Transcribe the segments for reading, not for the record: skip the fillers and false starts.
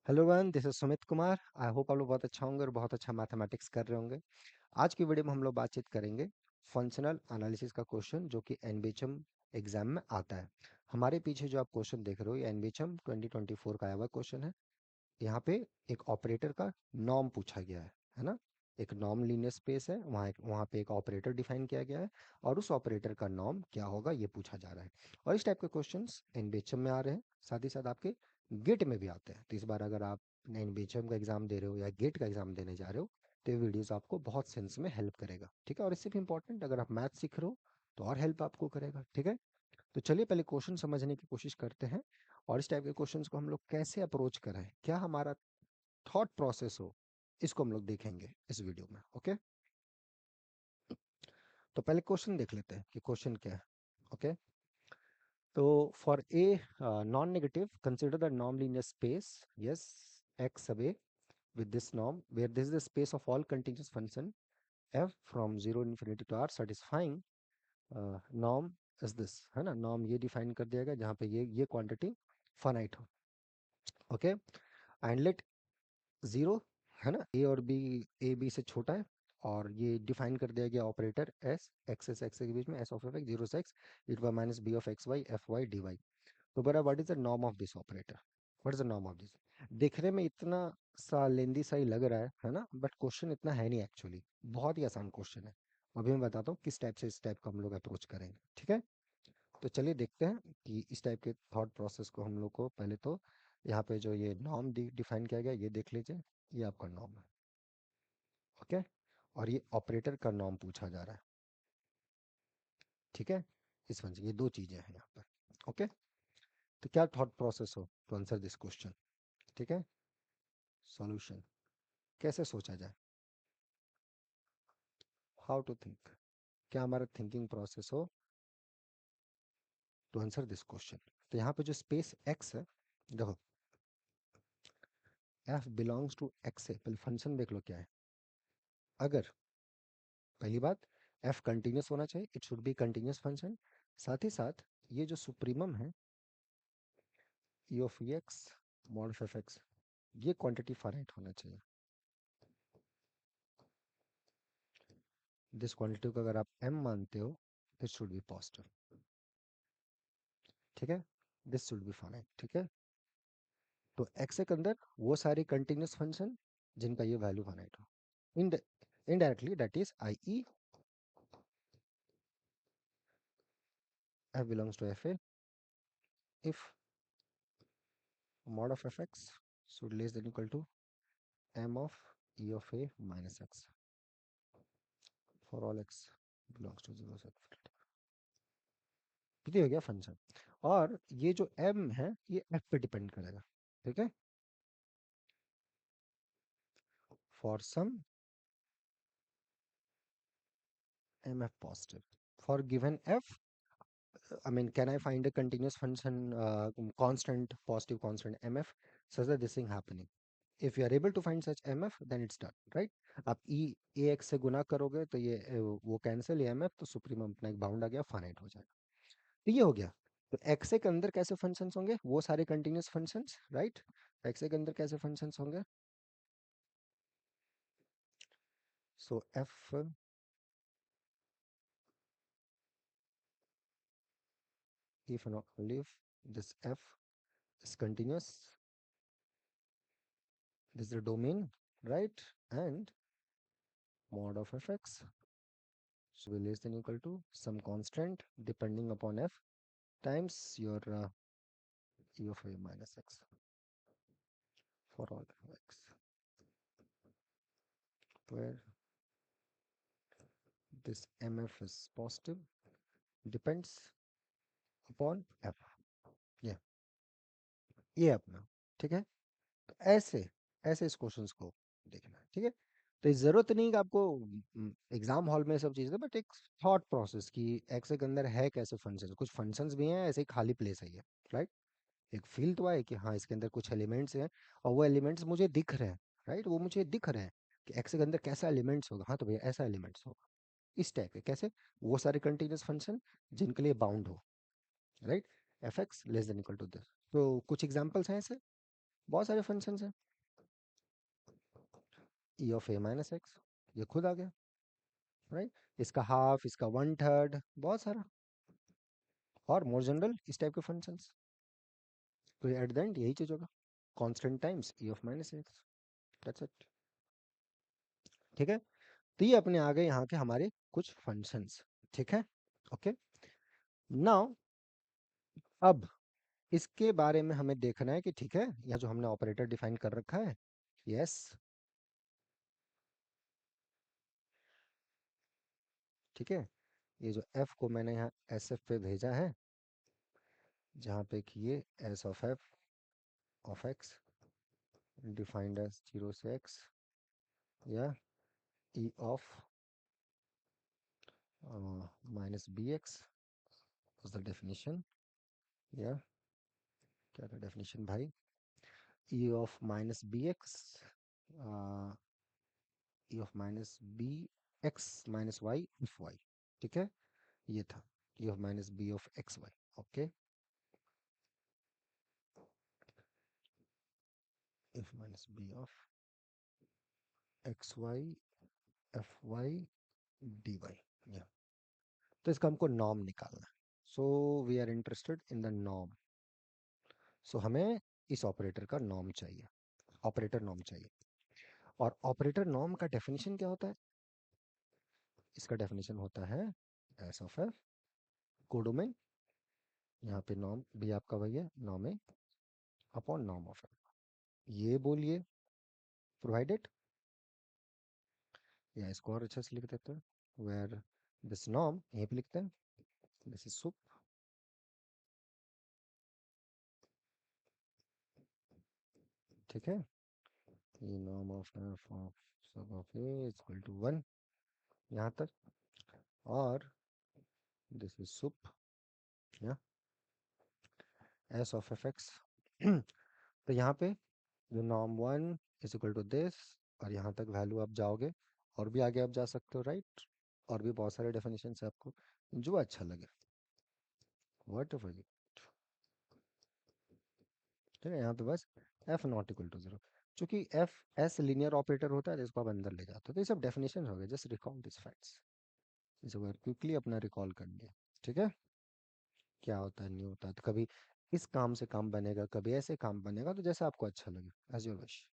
Hello one, this is Sumit Kumar. I hope आप लोग बहुत अच्छा होंगे और बहुत अच्छा मैथमेटिक्स कर रहे होंगे। आज की वीडियो में हम लोग बातचीत करेंगे फंक्शनल एनालिसिस का क्वेश्चन जो कि एनबीएचएम एग्जाम में आता है। हमारे पीछे जो आप क्वेश्चन देख रहे हो ये एनबीएचएम 2024 का आया हुआ क्वेश्चन है। यहाँ पे एक ऑपरेटर का नॉर्म पूछा गया है ना। एक नॉर्म लीनियर स्पेस है, वहाँ पे एक ऑपरेटर डिफाइन किया गया है और उस ऑपरेटर का नॉर्म क्या होगा ये पूछा जा रहा है। और इस टाइप के क्वेश्चंस एनबीएचएम में आ रहे हैं, साथ ही साथ आपके गेट में भी आते हैं। तो इस बार अगर आप एनबीएचएम का एग्जाम दे रहे हो या गेट का एग्जाम देने जा रहे हो तो ये वीडियोस आपको बहुत सेंस में हेल्प करेगा, ठीक है। और इससे भी इंपॉर्टेंट, अगर आप मैथ सीख रहे हो तो और हेल्प आपको करेगा, ठीक है। तो चलिए पहले क्वेश्चन समझने की कोशिश करते हैं और इस टाइप के क्वेश्चंस को हम लोग कैसे अप्रोच करें, क्या हमारा थॉट प्रोसेस हो, इसको हम लोग देखेंगे इस वीडियो में। ओके, तो पहले क्वेश्चन देख लेते हैं कि क्वेश्चन क्या है। ओके, तो for a non negative consider the non linear space yes x away with this norm where this is the space of all continuous function f from 0 infinity to r satisfying norm is this, है ना। norm ये define कर दिया गया जहाँ पे ये quantity finite हो। ओके, एंड लेट जीरो, है ना, ए और बी, ए बी से छोटा है और ये डिफाइन कर दिया गया operator S X S X के बीच में, S of F X zero से X it Y minus B of X Y F Y D Y. तो बड़ा what is the norm of this operator, what is the norm of this. देखने में इतना सा लेंदी सा ही लग रहा है ना, बट क्वेश्चन इतना है नहीं एक्चुअली, बहुत ही आसान क्वेश्चन है। अभी मैं बताता हूँ किस टाइप से इस टाइप का हम लोग अप्रोच करेंगे, ठीक है। तो चलिए देखते हैं कि इस टाइप के थॉट प्रोसेस को हम लोग को पहले तो यहाँ पे जो ये नॉर्म डिफाइन किया गया ये देख लीजिए, ये आपका नॉर्म है। ओके, और ये ऑपरेटर का नॉर्म पूछा जा रहा है, ठीक है। इस वजह से ये दो चीजें हैं यहाँ पर। ओके, तो क्या थॉट प्रोसेस हो टू आंसर दिस क्वेश्चन, ठीक है। सॉल्यूशन कैसे सोचा जाए, हाउ टू थिंक, क्या हमारा थिंकिंग प्रोसेस हो टू आंसर दिस क्वेश्चन। तो यहाँ पे जो स्पेस x है, देखो f बिलोंग्स टू x है, पहले फंक्शन देख लो क्या है। अगर पहली बात f कंटिन्यूस होना चाहिए, it should be continuous function. साथ ही साथ ये जो सुप्रीमम है e of x mod of F X, ये क्वांटिटी फाइनाइट होना चाहिए। दिस क्वांटिटी को अगर आप m मानते हो इट शुड बी पॉजिटिव, ठीक है। दिस शुड बी फाइनाइट, ठीक है। तो x के अंदर वो सारे कंटिन्यूस फंक्शन जिनका ये वैल्यू फाइनाइट हो, indirectly that is i.e. f belongs to fa if mod of fx should less than equal to m of e of a minus x for all x belongs to 0 से infinity। ये हो गया function, और ये जो m है ये f पे डिपेंड करेगा, ठीक है। For some mf positive for given f, I mean, can I find a continuous function, constant, positive constant mf such that this thing happening? If you are able to find such mf, then it's done, right? आप e ax से गुना करोगे तो ये वो cancel, ये mf तो supremum अपना एक बाउंड आ गया, फाइनाइट हो जाएगा। तो ये हो गया। तो x के अंदर कैसे फंक्शंस होंगे, वो सारे कंटिन्यूस फंक्शंस, राइट। x के अंदर कैसे फंक्शंस होंगे, सो f if and only if this f is continuous, this is the domain, right, and mod of fx should be less than equal to some constant depending upon f times your e of a minus x for all x, where this mf is positive depends upon f। ये अपना, ठीक है। तो ऐसे ऐसे इस questions को देखना है, ठीक है। तो इस जरूरत नहीं कि आपको एग्जाम हॉल में सब चीज़ें, बट एक थॉट प्रोसेस की एक्स के अंदर है कैसे फंक्शन, कुछ फंक्शंस भी हैं ऐसे ही खाली प्लेस है ये, राइट। एक फील तो आए कि हाँ इसके अंदर कुछ एलिमेंट्स हैं और वो एलिमेंट्स मुझे दिख रहे हैं, राइट, वो मुझे दिख रहे हैं कि एक्स के अंदर कैसा एलिमेंट्स होगा, हाँ तो भैया ऐसा एलिमेंट्स होगा। इस टाइप के कैसे, वो सारे कंटिन्यूस फंक्शन जिनके लिए बाउंड हो, right, F X less than equal to this. तो कुछ एग्जाम्पल्स हैं ऐसे, बहुत सारे फंक्शंस हैं। E of A minus X, ये खुद आ गया, राइट। इसका हाफ, इसका वन थर्ड, बहुत सारा। और मोर जनरल इस टाइप के फंक्शंस। तो एट द एंड यही चीज होगा, constant times E of minus x, that's it. ठीक है। तो ये अपने आ गए यहाँ के हमारे कुछ फंक्शंस। ठीक है, ओके। नाउ अब इसके बारे में हमें देखना है कि ठीक है, यह जो हमने ऑपरेटर डिफाइन कर रखा है, यस, ठीक है। ये जो f को मैंने यहाँ एस एफ पे भेजा है, जहाँ पे कि ये S of F of X defined as 0 से x, या e of minus B X the definition, या क्या था डेफिनेशन भाई, e of minus B X, e of minus B X minus Y of Y. ठीक है, ये था e of minus B of X Y. Okay, F minus B of X Y F Y D Y. तो इसका हमको norm निकालना है। So we are interested in the norm. So हमें इस ऑपरेटर का नॉर्म चाहिए, ऑपरेटर नॉर्म चाहिए। और ऑपरेटर नॉर्म का डेफिनेशन क्या होता है? इसका डेफिनेशन होता है एस ऑफ एफ कोडोमेन, यहाँ पे नॉर्म भी आपका वही है, norm A upon norm of F. ये बोलिए प्रोवाइडेड, या इसको और अच्छे से लिख देते हैं, वेयर दिस नॉर्म यहीं पे लिखते हैं, दिस इज सुप, ठीक है। ये norm of F of sub of A is equal to 1 यहाँ तक, और दिस इज सुप, या एस ऑफ एफ एक्स। तो यहाँ पे जो norm 1 is equal to this, और यहाँ तक वैल्यू आप जाओगे, और भी आगे आप जा सकते हो, राइट। और भी बहुत सारे डेफिनेशन है आपको, जो अच्छा लगे, वट एवर यू। ठीक है, यहाँ पे बस एफ नॉट इक्वल टू 0, चूंकि एफ एस लीनियर ऑपरेटर होता है जिसको आप अंदर ले जाते हो। तो ये सब डेफिनेशन हो गए, जस्ट रिकॉल दिस फैक्ट्स, इसे क्विकली अपना रिकॉल कर लिया। ठीक है, क्या होता है नहीं होता है, तो कभी इस काम से काम बनेगा, कभी ऐसे काम बनेगा, तो जैसा आपको अच्छा लगे, एज योर विश।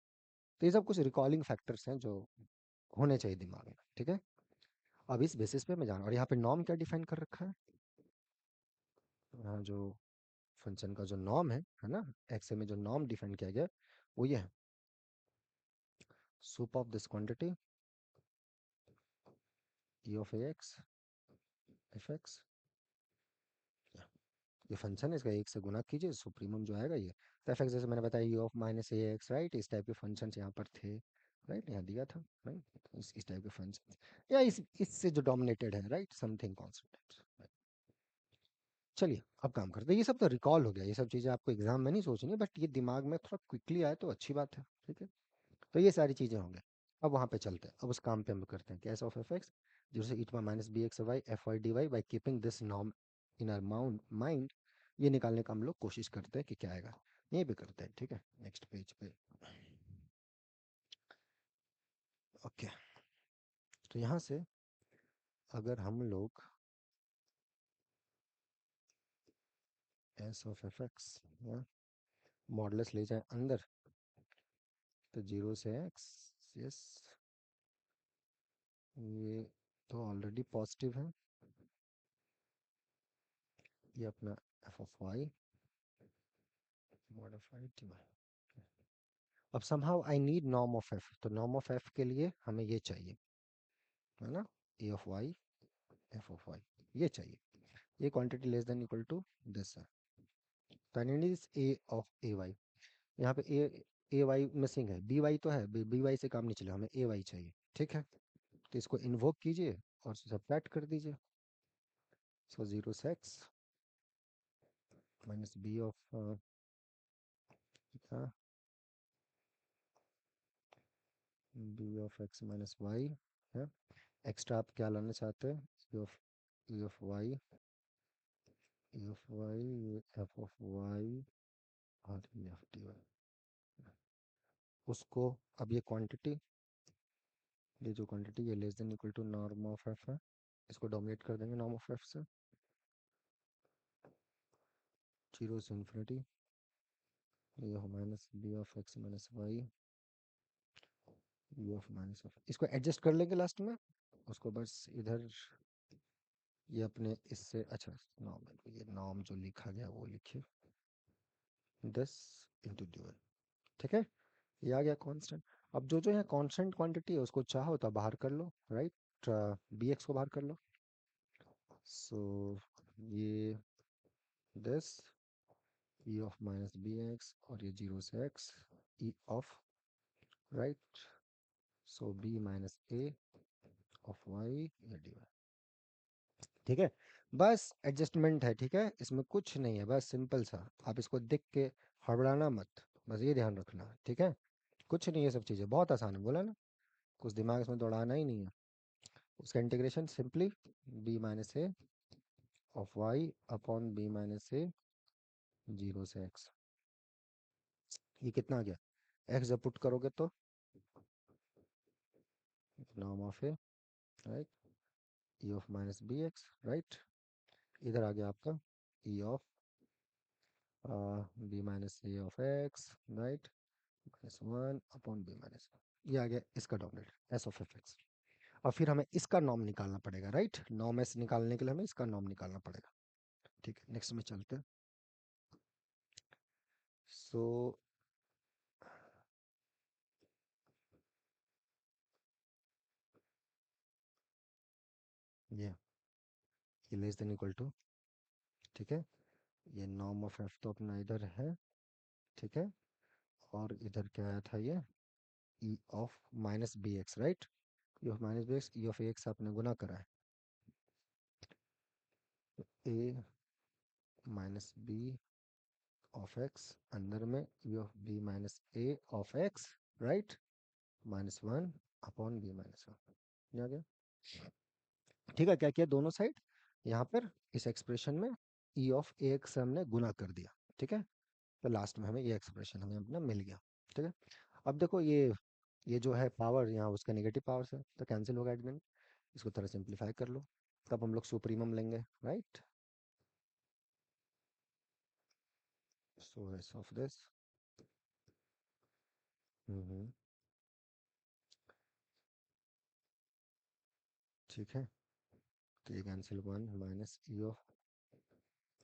तो ये सब कुछ रिकॉलिंग फैक्टर्स हैं जो होने चाहिए दिमाग में। ठीक है, अब इस बेसिस पे मैं जाना, और यहाँ पे नॉर्म क्या डिफाइन कर रखा है, यहाँ जो फंक्शन का जो नॉर्म है ना, एक्स में जो नॉर्म डिफाइन किया गया वो ये है, sup of this quantity E of A X F X, ये फंक्शन है, इसका एक से गुना कीजिए, सुप्रीमम जो आएगा ये। तो एफ एक्स जैसे मैंने बताया, E of minus A x, right, इस टाइप के फंक्शन यहाँ पर थे, राइट, यहाँ दिया था, राइट, इस टाइप के फंक्शन, या इससे जो डोमिनेटेड है, राइट, समथिंग कॉन्स्टेंट। चलिए अब काम करते हैं, ये सब तो रिकॉल हो गया, ये सब चीज़ें आपको एग्जाम में नहीं सोचनी, बट ये दिमाग में थोड़ा क्विकली आए तो अच्छी बात है। ठीक है, तो ये सारी चीज़ें होंगे। अब वहाँ पे चलते हैं, अब उस काम पे हम करते हैं, कैस ऑफ एफ एक्स जैसे E to minus B X Y F Y D Y by keeping this norm in our mind, ये निकालने का हम लोग कोशिश करते हैं कि क्या आएगा, यहीं पे करते हैं। ठीक है, नेक्स्ट पेज पे। ओके, तो यहाँ से अगर हम लोग S of F x models ले जाए अंदर, तो 0 से एक्स, यस, ये तो ऑलरेडी पॉजिटिव है, ये अपना F of Y modified divide. अब somehow I need norm of F, तो नॉर्म ऑफ एफ के लिए हमें ये चाहिए, है ना, A of Y F of Y, ये चाहिए। ये quantity less than equal to this है, तो I need A of A Y. यहाँ पे ए वाई मिसिंग है, बी वाई तो है, बी वाई से काम नहीं चलेगा, हमें ए वाई चाहिए। ठीक है, तो इसको इन्वोक कीजिए और सब्ट्रैक्ट कर दीजिए। सो 0 से X minus B of B of X minus Y है। एक्स्ट्रा आप क्या लाना चाहते हैं, E of Y, E of Y, F of Y, और ई ऑफ डी वाई। उसको, अब ये क्वांटिटी, ये जो क्वांटिटी ये less than equal to norm of F है, इसको डोमिनेट कर देंगे नॉर्म ऑफ एफ से, 0 से इन्फिनिटी, ये हो minus B of X minus Y U of minus of, इसको एडजस्ट कर लेंगे लास्ट में, उसको बस इधर ये अपने इससे, अच्छा नॉर्म, ये नॉर्म जो लिखा गया वो लिखिए, दिस इंटू ड्यूअल, ठीक है, ये आ गया कांस्टेंट। अब जो जो यहाँ कांस्टेंट क्वांटिटी है उसको चाहो तो बाहर कर लो, राइट, बी एक्स को बाहर कर लो, सो ये this E of minus B X और ये 0 से X E of, right, so B minus A of Y या डी वाई, ठीक है, बस एडजस्टमेंट है, ठीक है, इसमें कुछ नहीं है, बस सिंपल सा, आप इसको देख के हड़बड़ाना मत, बस ये ध्यान रखना, ठीक है, कुछ नहीं, ये सब चीज़ें बहुत आसान है, बोला ना, कुछ दिमाग इसमें दौड़ाना ही नहीं है, उसका integration simply B minus A of Y upon B minus A 0 से एक्स, ये कितना आ गया, एक्स जब पुट करोगे तो norm of A, right, E of minus B X, right, इधर आ गया आपका E of B minus A of X, right, minus one upon B minus, ये आ गया इसका dominate S of F X. और फिर हमें इसका नॉर्म निकालना पड़ेगा, राइट, नॉर्म एस निकालने के लिए हमें इसका नॉर्म निकालना पड़ेगा, ठीक है, नेक्स्ट में चलते हैं। सो ये लेस देन इक्वल टू, ठीक है, ये नॉर्म ऑफ एफ तो अपना इधर है, ठीक है, और इधर क्या आया था ये E of minus B X, right, E of minus B X, E of X आपने गुना करा है, A minus B of X अंदर में E of B minus A of X, right, minus one upon B minus one, आ गया, ठीक है, क्या किया दोनों साइड यहाँ पर इस एक्सप्रेशन में ई ऑफ ए एक्स से हमने गुना कर दिया, ठीक है, तो लास्ट में हमें ये एक्सप्रेशन हमें अपना मिल गया, ठीक है, अब देखो ये जो है पावर यहाँ उसका नेगेटिव पावर से तो कैंसिल होगा एडमिन, इसको थोड़ा सिंप्लीफाई कर लो, तब हम लोग सुप्रीमम लेंगे, right, so S of this, ठीक है, तो ये cancel one minus E of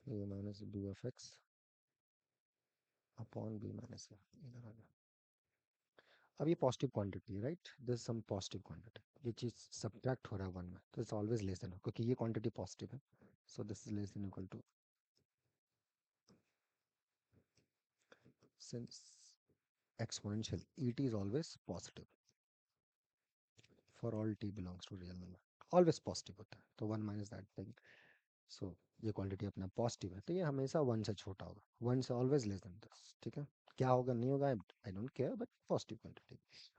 A minus B of X upon B minus A, इधर आ गया, अब ये पॉजिटिव क्वांटिटी है, right, this some positive quantity, ये चीज सब्ट्रैक्ट हो रहा है वन में तो इट्स ऑलवेज लेस देन, क्योंकि ये क्वांटिटी पॉजिटिव है, so this is less than equal to, since exponential et is always positive for all t belongs to real number, always positive होता है, तो वन माइनस दैट थिंग, सो ये quantity अपना positive है तो ये हमेशा वन से छोटा होगा, वन से ऑलवेज लेस देन दिस, ठीक है, क्या होगा नहीं होगा I don't care, but positive quantity,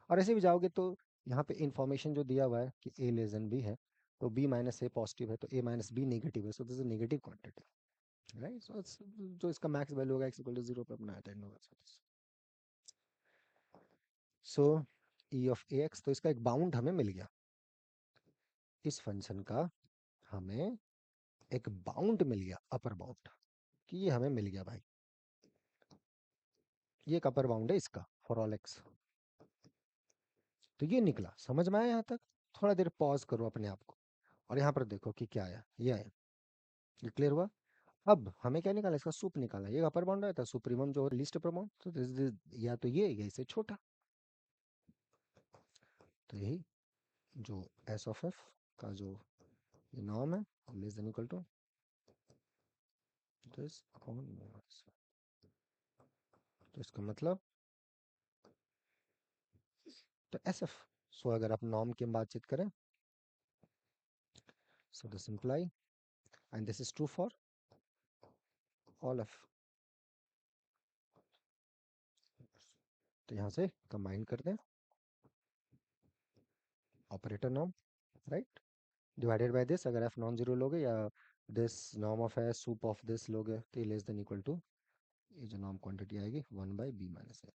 और ऐसे भी जाओगे तो यहाँ पे इंफॉर्मेशन जो दिया हुआ है कि ए लेस देन बी है, तो बी माइनस ए पॉजिटिव है तो ए माइनस बी नेगेटिव है, so this is negative quantity, right, so जो इसका मैक्स वैल्यू होगा एक्स इक्वल टू 0 पे अपना अटेंड होगा, सो ई ऑफ ए एक्स, तो इसका एक बाउंड हमें मिल गया, इस फंक्शन का हमें एक बाउंड मिल गया, अपर बाउंड, कि ये हमें मिल गया भाई, ये एक अपर बाउंड है इसका फॉर ऑल एक्स, तो ये निकला, समझ में आया यहाँ तक, थोड़ा देर पॉज करो अपने आप को, और यहाँ पर देखो कि क्या आया, ये आया, ये क्लियर हुआ, अब हमें क्या निकाला, इसका सुप निकाला, ये अपर बाउंड आया था, सुप्रीमम जो लीस्ट अपर बाउंड, तो या तो ये या इससे छोटा, तो यही जो एस ऑफ एफ का जो ये नॉर्म है, less than equal to this upon, तो इसका मतलब तो एस एफ, सो अगर आप नॉर्म की बातचीत करें, so this imply and this is true for all f, तो यहाँ से कंबाइन कर दें operator norm, right, divided by this, अगर f नॉन जीरो लोगे या दिस नॉर्म ऑफ है सूप ऑफ दिस लोगे तो ये लेस देन इक्वल टू, ये जो नॉर्म क्वांटिटी आएगी one by B minus A,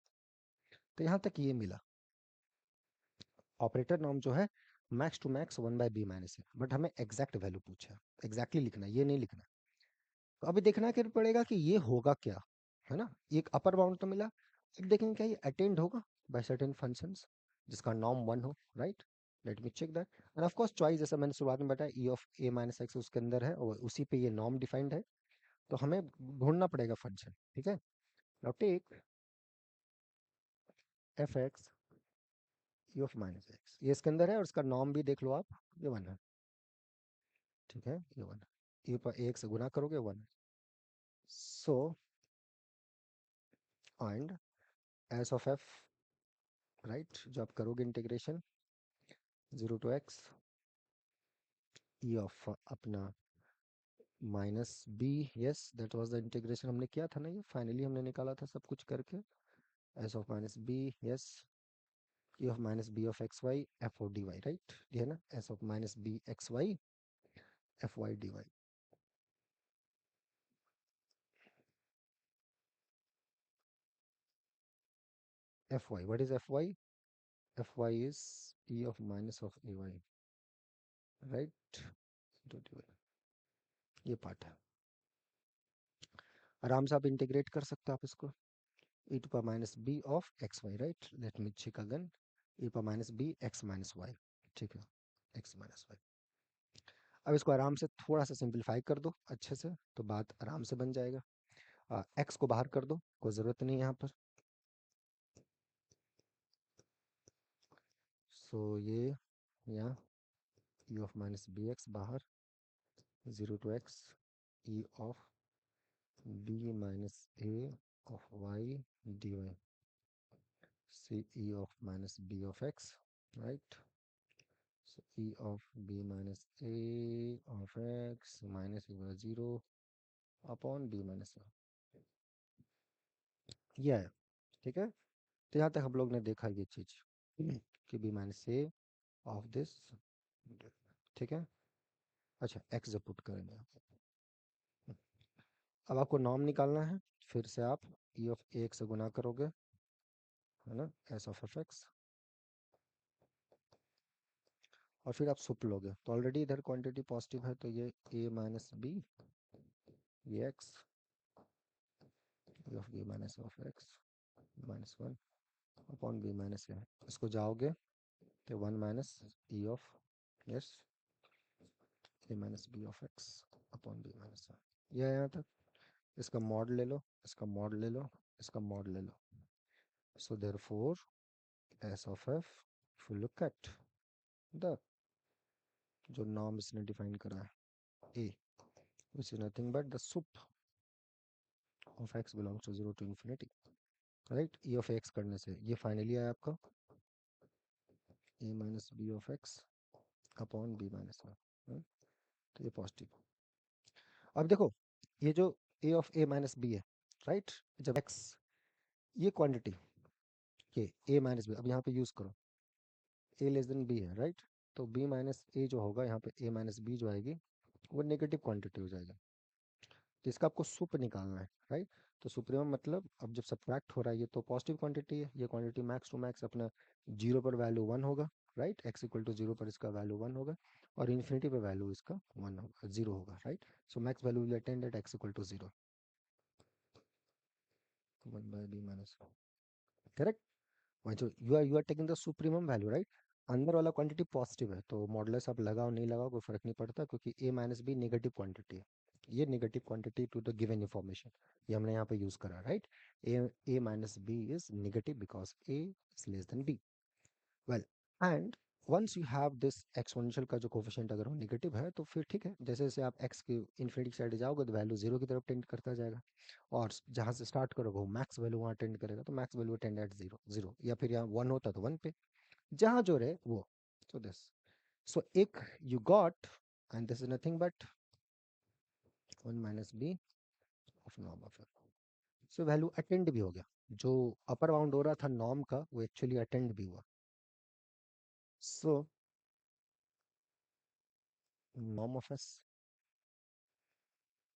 तो यहाँ तक ये मिला। ऑपरेटर नॉर्म जो है max to max 1/b-a, but हमें एग्जैक्ट वैल्यू पूछा है, एग्जैक्टली लिखना है, ये नहीं लिखना। तो अभी देखना क्या पड़ेगा कि ये होगा क्या, है ना। एक अपर बाउंड तो मिला, अब देखेंगे क्या ये अटेंड होगा बाय सर्टेन फंक्शंस जिसका नॉर्म 1 हो, right. Let me check that. And of course choice, जैसा मैंने शुरुआत में बताया, E of A minus X उसके अंदर है और उसी पे ये नॉर्म डिफाइंड है, तो हमें ढूंढना पड़ेगा फंक्शन, ठीक है। Now take F X E of minus X, ये इसके अंदर है और इसका नॉर्म भी देख लो आप, ये 1 है, ठीक है, ये 1 है, ए पर एक से गुना करोगे 1 है। So and S of F, right, जो आप करोगे integration 0 to X E of अपना minus B, yes that was the integration हमने किया था ना, ये फाइनली हमने निकाला था सब कुछ करके। S of minus B, yes, E of minus B of X Y F O D Y, right, ये है ना, S of minus B X Y F Y D Y. F Y, what is F Y? F Y is E of minus of A Y, right, ये part है। आराम से आप integrate कर सकते हो आप इसको, e to power minus b of x y, right, let me check again, e power minus b x minus y, ठीक है, x minus y। अब इसको आराम से थोड़ा सा सिंपलीफाई कर दो अच्छे से, तो बात आराम से बन जाएगा। x को बाहर कर दो, कोई ज़रूरत नहीं है यहाँ पर। सो ये यहाँ e of minus B X बाहर, 0 to X e of b minus A of y dy, see e of minus b of x, right. So e of b minus a of x minus equal to 0 upon b minus a, ये है, ठीक है। तो यहाँ तक हम लोग ने देखा ये चीज कि b minus a of this, ठीक है। अच्छा x जब पुट करेंगे, अब आपको नॉर्म निकालना है, फिर से आप e ऑफ a से गुना करोगे, है ना, s ऑफ एफ एक्स, और फिर आप सुप लोगे, तो ऑलरेडी इधर क्वांटिटी पॉजिटिव है, तो ये a माइनस बी, ये x e of b minus of x minus 1 upon b minus a, इसको जाओगे तो 1 minus e of, yes, a minus b of x upon b minus a, यह है यहाँ तक। इसका मॉड ले लो, इसका मॉड ले लो, इसका मॉड ले लो। So therefore s of f, if you look at the जो नॉर्म इसने डिफाइन करा है a, which is nothing but the sup of x belongs to 0 to infinity, right, e of x करने से ये फाइनली आया आपका a minus b of x upon b minus a, तो ये पॉजिटिव। अब देखो ये जो a of a minus b है, राइट, जब x, ये क्वांटिटी, ये a माइनस b, अब यहाँ पे यूज करो a लेस देन b है, राइट, तो b माइनस a जो होगा यहाँ पे a माइनस b जो आएगी वो नेगेटिव क्वांटिटी हो जाएगी, तो इसका आपको सुप निकालना है, राइट। तो सुप्रीमम मतलब अब जब सब्ट्रैक्ट हो रहा है ये तो पॉजिटिव क्वांटिटी है, ये क्वांटिटी मैक्स टू मैक्स अपना 0 पर वैल्यू 1 होगा, राइट, x इक्वल टू 0 पर इसका वैल्यू 1 होगा, और इन्फिनिटी पे वैल्यू इसका 1 होगा, 0 होगा, right. So max value will attend at x equal to 0, 1/b minus, correct. वही तो you are taking the supremum value, right. अंदर वाला क्वांटिटी पॉजिटिव है, तो मॉडुलस आप लगाओ नहीं लगाओ कोई फर्क नहीं पड़ता, क्योंकि a minus B negative quantity है, ये negative quantity to the given information, ये हमने यहाँ पे यूज करा, right. a minus B is negative because a is less than b, well, and once you have this exponential का जो coefficient अगर वो नेगेटिव है तो फिर ठीक है, जैसे जैसे आप x की इन्फिनिटी साइड जाओगे तो वैल्यू 0 की तरफ टेंड करता जाएगा, और जहाँ से स्टार्ट करोगे वो मैक्स वैल्यू वहाँ टेंड करेगा, तो मैक्स वैल्यू टेंड एट 0 0, या फिर यहाँ 1 होता तो 1 पे, जहाँ जो रहे वो। सो दिस, सो एक you got, and this is nothing but 1 minus B of norm of F. So value attend भी हो गया, जो अपर बाउंड हो रहा था नॉर्म का वो एक्चुअली अटेंड भी हुआ। So norm of S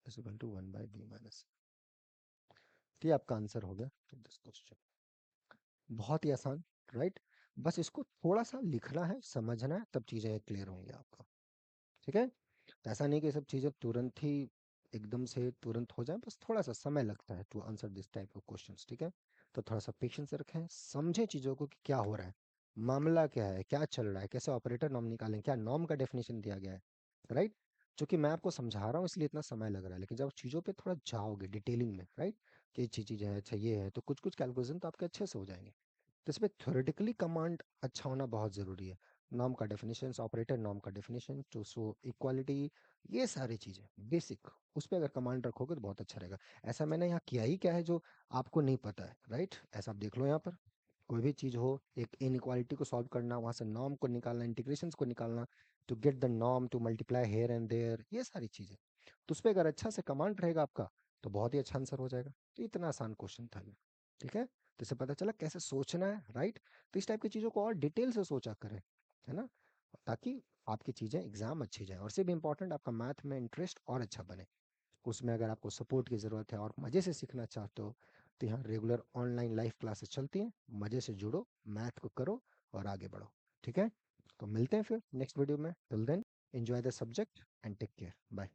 is equal to 1/b minus, ये आपका आंसर हो गया दिस क्वेश्चन। बहुत ही आसान, राइट? बस इसको थोड़ा सा लिखना है, समझना है, तब चीज़ें क्लियर होंगी आपको। ठीक है? तो ऐसा नहीं कि सब चीज़ें तुरंत ही एकदम से तुरंत हो जाए, बस थोड़ा सा समय लगता है to answer this type of questions. ठीक है? तो थोड़ा सा पेशेंस रखें, समझें चीज़ों को कि क्या हो रहा है, मामला क्या है, क्या चल रहा है, कैसे ऑपरेटर नॉर्म निकालें, क्या नॉर्म का डेफिनेशन दिया गया है, राइट? क्योंकि मैं आपको समझा रहा हूँ इसलिए इतना समय लग रहा है, लेकिन जब चीज़ों पे थोड़ा जाओगे डिटेलिंग में, राइट, कि चीज़ है, अच्छा ये है, तो कुछ कुछ कैलकुलेशन तो आपके अच्छे से हो जाएंगे। तो इसमें थ्योरेटिकली कमांड अच्छा होना बहुत ज़रूरी है। नॉर्म का डेफिनेशन, ऑपरेटर नॉर्म का डेफिनेशन टू शो इक्वालिटी, ये सारी चीज़ें बेसिक, उस पे अगर कमांड रखोगे तो बहुत अच्छा रहेगा। ऐसा मैंने यहाँ किया ही क्या है जो आपको नहीं पता है, राइट? ऐसा आप देख लो यहाँ पर, कोई भी चीज़ हो, एक इनइक्वालिटी को सॉल्व करना, वहाँ से नॉर्म को निकालना, इंटीग्रेशंस को निकालना, to get the norm to multiply here and there, ये सारी चीज़ें, तो उस पर अगर अच्छा से कमांड रहेगा आपका, तो बहुत ही अच्छा आंसर हो जाएगा। तो इतना आसान क्वेश्चन था ये। ठीक है? तो इससे पता चला कैसे सोचना है, राइट? तो इस टाइप की चीज़ों को और डिटेल से सोचा करें, है ना? ताकि आपकी चीज़ें एग्जाम अच्छी जाए, और सिर्फ इम्पोर्टेंट आपका मैथ में इंटरेस्ट और अच्छा बने। उसमें अगर आपको सपोर्ट की ज़रूरत है और मज़े से सीखना चाहते हो, तो यहाँ रेगुलर ऑनलाइन लाइव क्लासेस चलती हैं, मज़े से जुड़ो, मैथ को करो और आगे बढ़ो। ठीक है? तो मिलते हैं फिर नेक्स्ट वीडियो में। Till then enjoy the subject and take care. Bye.